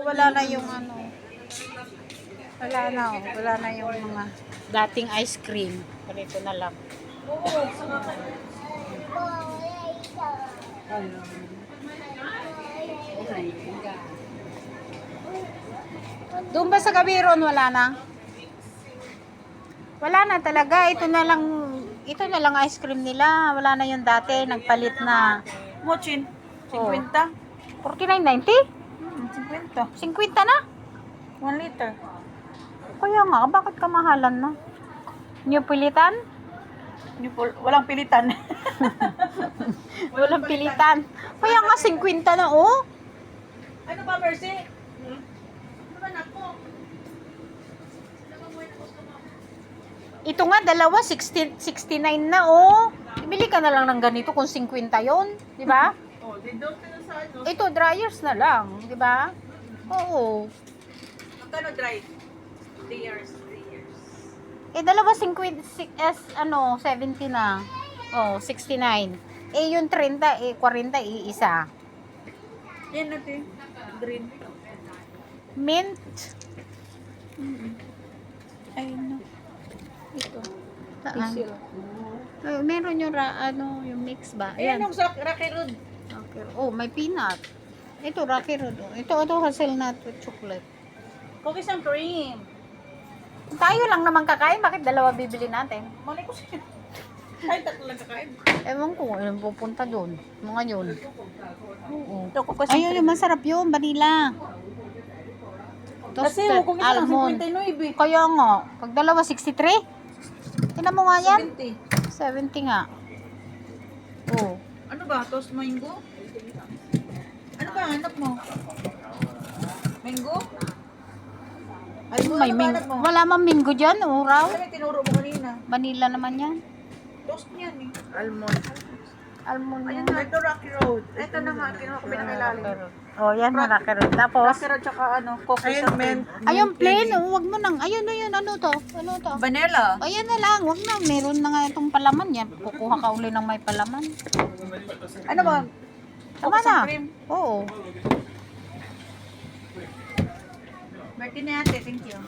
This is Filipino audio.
Wala na yung ano. Wala na, oh. Wala na yung mga dating ice cream. Ganito na lang. Doon ba sa Gabiron wala na? Wala na talaga. Ito na lang ice cream nila. Wala na yung dati. Nagpalit na. Mochin, Oh. 50. 49.90? 50. 50 na? 1 liter. Kaya nga, bakit kamahalan na? New pilitan? Walang pilitan. Walang pilitan. Kaya nga, 50 na, oh. Ano ba, Mercy? Ano ba na po? Ito nga, dalawa, 69 na, oh. Bili ka na lang ng ganito kung 50 yon, di ba? Oh, dito sa ano. Ito, dryers na lang, di ba? Oo. Magkano dry? 3 years. Dalawa, 50, 70 na. Oh, 69. Yung 30, 40, isa. Yan natin. Green. Mint. Ayun na. Ito. Saan? Meron yung yung mix ba? Ayan Ayan. yung sa Rocky Road. Okay. Oh, may peanut. Ito, Rocky Road. Oh. Ito, hazelnut with chocolate. Cookies and cream. Tayo lang naman kakain. Bakit dalawa bibili natin? Malay ko siya. Ay, tatlo lang kakain. Ewan ko, ano pupunta doon. Mga yun. Oo. Ito, cookies and Ayun, cream. yung masarap yun. Vanilla. Kasi Toasted kung isa lang almond. 59. Kaya nga. Pag dalawa, 63. Tingnan mo nga yan. 70. 70 nga. Oh. Ano ba? Toast mango? Ano ba hanap mo? Mango? Ay, May ano ba hanap mo? wala mang minggo dyan, uraw. Ano yung tinuro mo kanina? Vanilla naman yan. Toast niyan eh. Almond Ayun yan. na, ito Rocky Road. Ito na nga, kinuha ko pinakailalim. Oh, yan na Rocky Road. Tapos, Rocky Road tsaka ano, cookies and cream. ayun plain, oh, wag mo nang. Ayun, ano to? Ano to? Vanilla. Ayan na lang, wag na. Meron na nga itong palaman yan. Kukuha ka uli ng may palaman. Ano ba? Tama Cookies and na. cream. Oo. Birthday na ate, thank you.